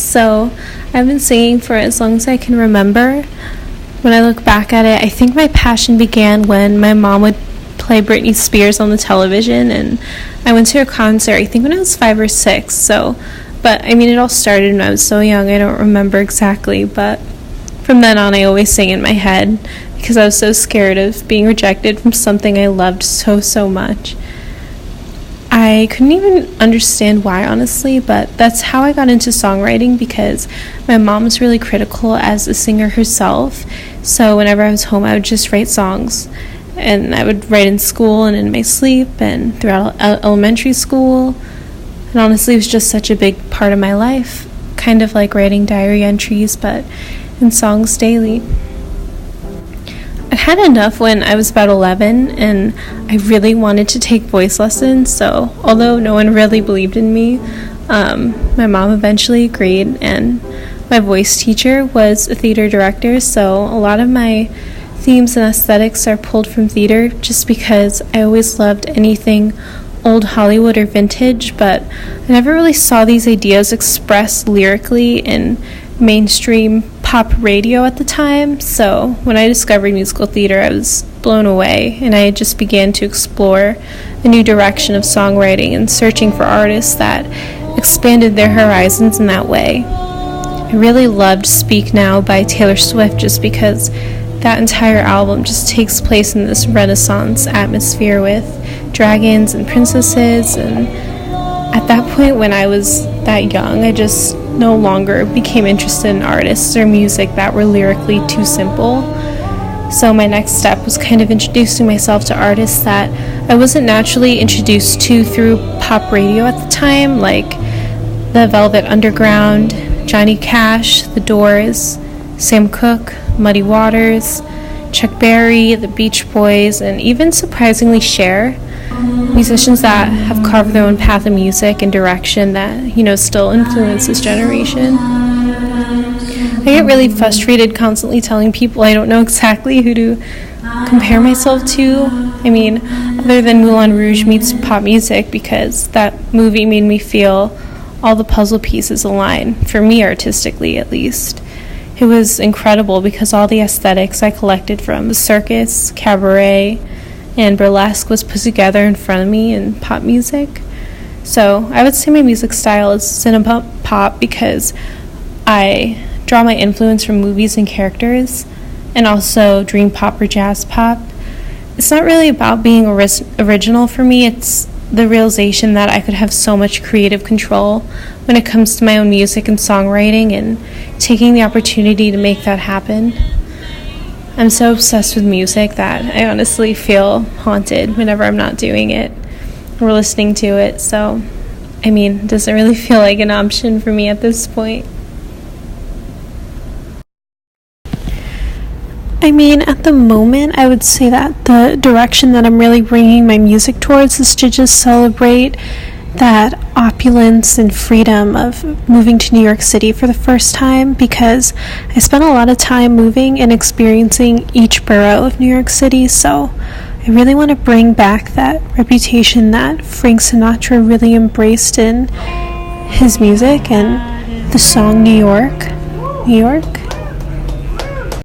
So I've been singing for as long as I can remember. When I look back at it, I think my passion began when my mom would play Britney Spears on the television, and I went to a concert, I think when I was 5 or 6, but I mean, it all started when I was so young, I don't remember exactly, but from then on, I always sang in my head, because I was so scared of being rejected from something I loved so much. I couldn't even understand why, honestly, but that's how I got into songwriting, because my mom was really critical as a singer herself, so whenever I was home, I would just write songs, and I would write in school and in my sleep and throughout elementary school, and honestly, it was just such a big part of my life, kind of like writing diary entries, but in songs daily. I had enough when I was about 11, and I really wanted to take voice lessons, so although no one really believed in me, my mom eventually agreed, and my voice teacher was a theater director, so a lot of my themes and aesthetics are pulled from theater, just because I always loved anything old Hollywood or vintage, but I never really saw these ideas expressed lyrically in mainstream pop radio at the time, so when I discovered musical theater, I was blown away, and I just began to explore a new direction of songwriting and searching for artists that expanded their horizons in that way. I really loved Speak Now by Taylor Swift, just because that entire album just takes place in this Renaissance atmosphere with dragons and princesses, and at that point when I was that young, I just no longer became interested in artists or music that were lyrically too simple. So my next step was kind of introducing myself to artists that I wasn't naturally introduced to through pop radio at the time, like the Velvet Underground, Johnny Cash, The Doors, Sam Cooke, Muddy Waters, Chuck Berry, the Beach Boys, and even surprisingly Cher, musicians that have carved their own path of music and direction that, still influence this generation. I get really frustrated constantly telling people I don't know exactly who to compare myself to. I mean, other than Moulin Rouge meets pop music, because that movie made me feel all the puzzle pieces align, for me artistically at least. It was incredible because all the aesthetics I collected from the circus, cabaret, and burlesque was put together in front of me in pop music. So I would say my music style is cinema pop, because I draw my influence from movies and characters, and also dream pop or jazz pop. It's not really about being original for me, it's the realization that I could have so much creative control when it comes to my own music and songwriting, and taking the opportunity to make that happen. I'm so obsessed with music that I honestly feel haunted whenever I'm not doing it or listening to it, so it doesn't really feel like an option for me at this point. At the moment, I would say that the direction that I'm really bringing my music towards is to just celebrate that opulence and freedom of moving to New York City for the first time, because I spent a lot of time moving and experiencing each borough of New York City, so I really want to bring back that reputation that Frank Sinatra really embraced in his music and the song New York. New York?